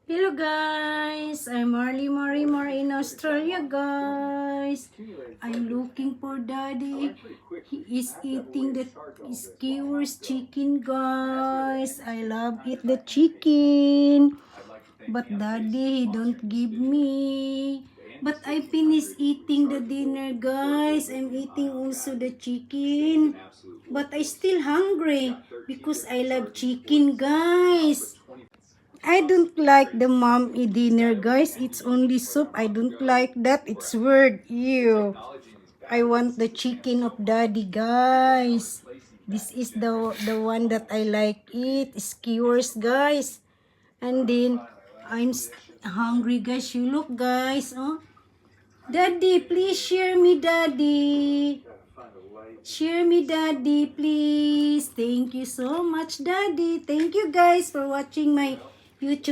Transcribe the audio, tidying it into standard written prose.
Hello guys, I'm Marley More in Australia guys. I'm looking for daddy. He is eating the skewers chicken guys. I love eat the chicken. But daddy, he don't give me. But I finished eating the dinner guys. I'm eating also the chicken. But I still hungry because I love chicken guys. I don't like the mommy dinner, guys. It's only soup. I don't like that. It's weird. Ew. I want the chicken of daddy, guys. This is the one that I like it. Skewers, guys. And then hungry, guys. You look, guys. Oh, daddy, please share me, daddy. Share me, daddy, please. Thank you so much, daddy. Thank you, guys, for watching my YouTube.